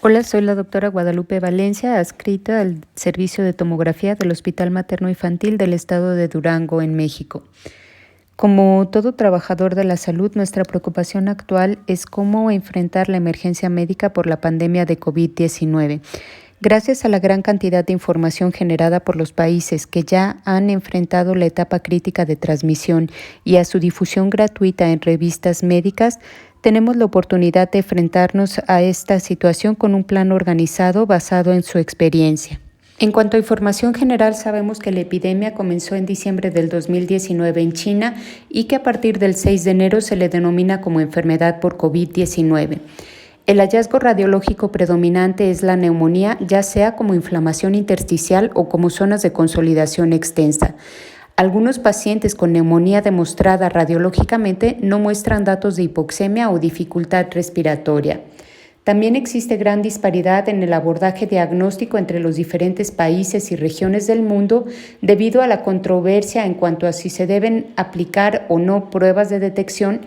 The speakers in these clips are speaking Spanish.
Hola, soy la doctora Guadalupe Valencia, adscrita al Servicio de Tomografía del Hospital Materno Infantil del Estado de Durango, en México. Como todo trabajador de la salud, nuestra preocupación actual es cómo enfrentar la emergencia médica por la pandemia de COVID-19. Gracias a la gran cantidad de información generada por los países que ya han enfrentado la etapa crítica de transmisión y a su difusión gratuita en revistas médicas, tenemos la oportunidad de enfrentarnos a esta situación con un plan organizado basado en su experiencia. En cuanto a información general, sabemos que la epidemia comenzó en diciembre del 2019 en China y que a partir del 6 de enero se le denomina como enfermedad por COVID-19. El hallazgo radiológico predominante es la neumonía, ya sea como inflamación intersticial o como zonas de consolidación extensa. Algunos pacientes con neumonía demostrada radiológicamente no muestran datos de hipoxemia o dificultad respiratoria. También existe gran disparidad en el abordaje diagnóstico entre los diferentes países y regiones del mundo debido a la controversia en cuanto a si se deben aplicar o no pruebas de detección,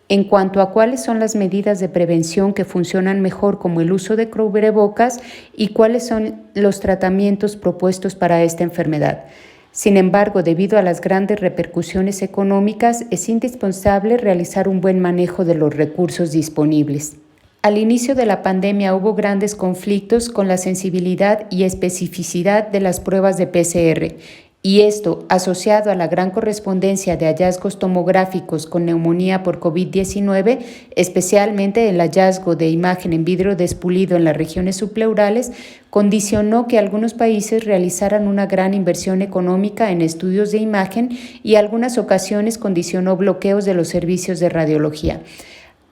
en cuanto a cuáles son las medidas de prevención que funcionan mejor, como el uso de cubrebocas, y cuáles son los tratamientos propuestos para esta enfermedad. Sin embargo, debido a las grandes repercusiones económicas, es indispensable realizar un buen manejo de los recursos disponibles. Al inicio de la pandemia hubo grandes conflictos con la sensibilidad y especificidad de las pruebas de PCR, y esto, asociado a la gran correspondencia de hallazgos tomográficos con neumonía por COVID-19, especialmente el hallazgo de imagen en vidrio despulido en las regiones subpleurales, condicionó que algunos países realizaran una gran inversión económica en estudios de imagen y en algunas ocasiones condicionó bloqueos de los servicios de radiología.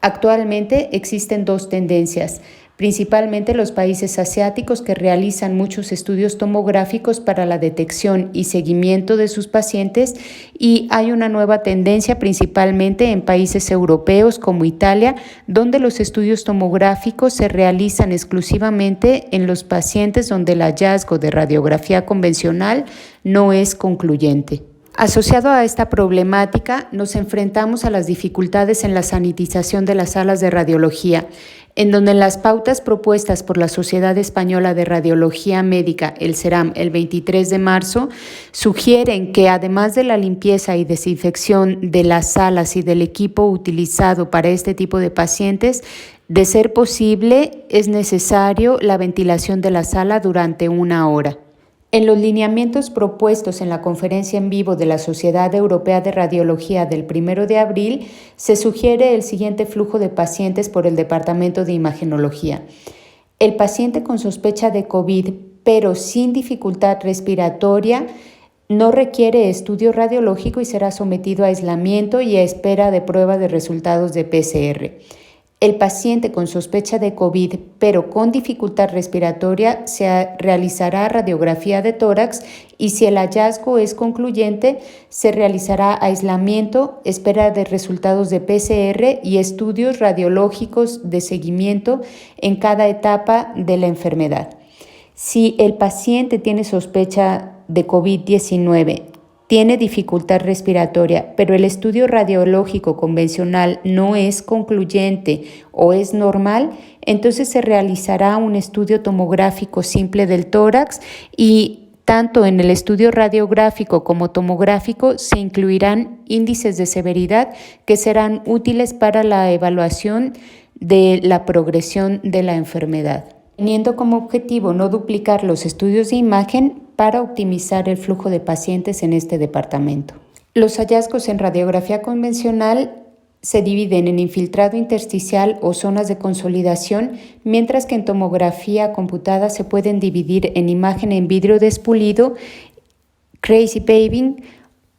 Actualmente existen dos tendencias, principalmente los países asiáticos, que realizan muchos estudios tomográficos para la detección y seguimiento de sus pacientes, y hay una nueva tendencia principalmente en países europeos como Italia, donde los estudios tomográficos se realizan exclusivamente en los pacientes donde el hallazgo de radiografía convencional no es concluyente. Asociado a esta problemática, nos enfrentamos a las dificultades en la sanitización de las salas de radiología, en donde las pautas propuestas por la Sociedad Española de Radiología Médica, el SERAM, el 23 de marzo, sugieren que además de la limpieza y desinfección de las salas y del equipo utilizado para este tipo de pacientes, de ser posible, es necesario la ventilación de la sala durante 1 hora. En los lineamientos propuestos en la conferencia en vivo de la Sociedad Europea de Radiología del 1 de abril, se sugiere el siguiente flujo de pacientes por el Departamento de Imagenología. El paciente con sospecha de COVID, pero sin dificultad respiratoria, no requiere estudio radiológico y será sometido a aislamiento y a espera de prueba de resultados de PCR. El paciente con sospecha de COVID, pero con dificultad respiratoria, se realizará radiografía de tórax y si el hallazgo es concluyente, se realizará aislamiento, espera de resultados de PCR y estudios radiológicos de seguimiento en cada etapa de la enfermedad. Si el paciente tiene sospecha de COVID-19, tiene dificultad respiratoria, pero el estudio radiológico convencional no es concluyente o es normal, entonces se realizará un estudio tomográfico simple del tórax y tanto en el estudio radiográfico como tomográfico se incluirán índices de severidad que serán útiles para la evaluación de la progresión de la enfermedad, teniendo como objetivo no duplicar los estudios de imagen para optimizar el flujo de pacientes en este departamento. Los hallazgos en radiografía convencional se dividen en infiltrado intersticial o zonas de consolidación, mientras que en tomografía computada se pueden dividir en imagen en vidrio despulido, crazy paving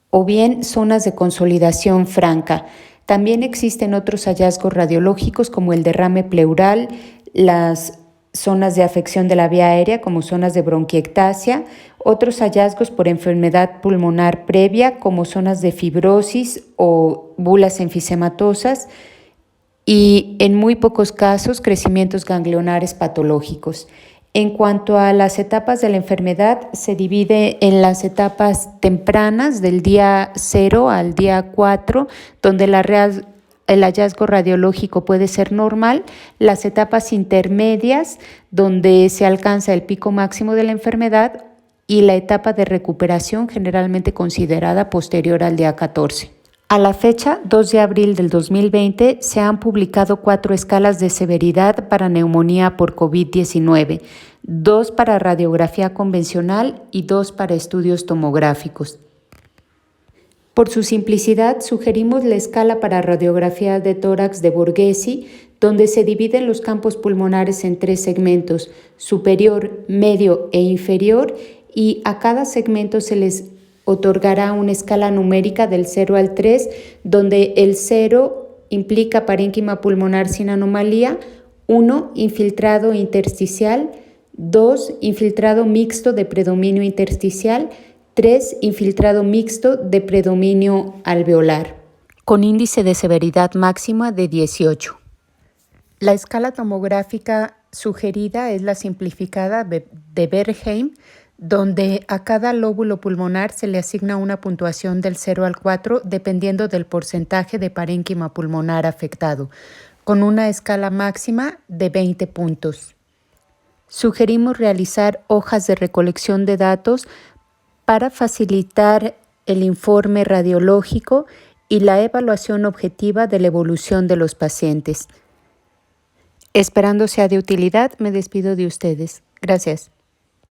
o bien zonas de consolidación franca. También existen otros hallazgos radiológicos como el derrame pleural, las zonas de afección de la vía aérea como zonas de bronquiectasia, otros hallazgos por enfermedad pulmonar previa como zonas de fibrosis o bulas enfisematosas y en muy pocos casos crecimientos ganglionares patológicos. En cuanto a las etapas de la enfermedad, se divide en las etapas tempranas del día 0 al día 4, donde la el hallazgo radiológico puede ser normal, las etapas intermedias donde se alcanza el pico máximo de la enfermedad y la etapa de recuperación generalmente considerada posterior al día 14. A la fecha, 2 de abril del 2020, se han publicado 4 escalas de severidad para neumonía por COVID-19, 2 para radiografía convencional y 2 para estudios tomográficos. Por su simplicidad, sugerimos la escala para radiografía de tórax de Borghesi, donde se dividen los campos pulmonares en 3 segmentos, superior, medio e inferior, y a cada segmento se les otorgará una escala numérica del 0 al 3, donde el 0 implica parénquima pulmonar sin anomalía, 1 infiltrado intersticial, 2 infiltrado mixto de predominio intersticial, 3 infiltrado mixto de predominio alveolar, con índice de severidad máxima de 18. La escala tomográfica sugerida es la simplificada de Bernheim, donde a cada lóbulo pulmonar se le asigna una puntuación del 0 al 4 dependiendo del porcentaje de parénquima pulmonar afectado, con una escala máxima de 20 puntos. Sugerimos realizar hojas de recolección de datos para facilitar el informe radiológico y la evaluación objetiva de la evolución de los pacientes. Esperando sea de utilidad, me despido de ustedes. Gracias.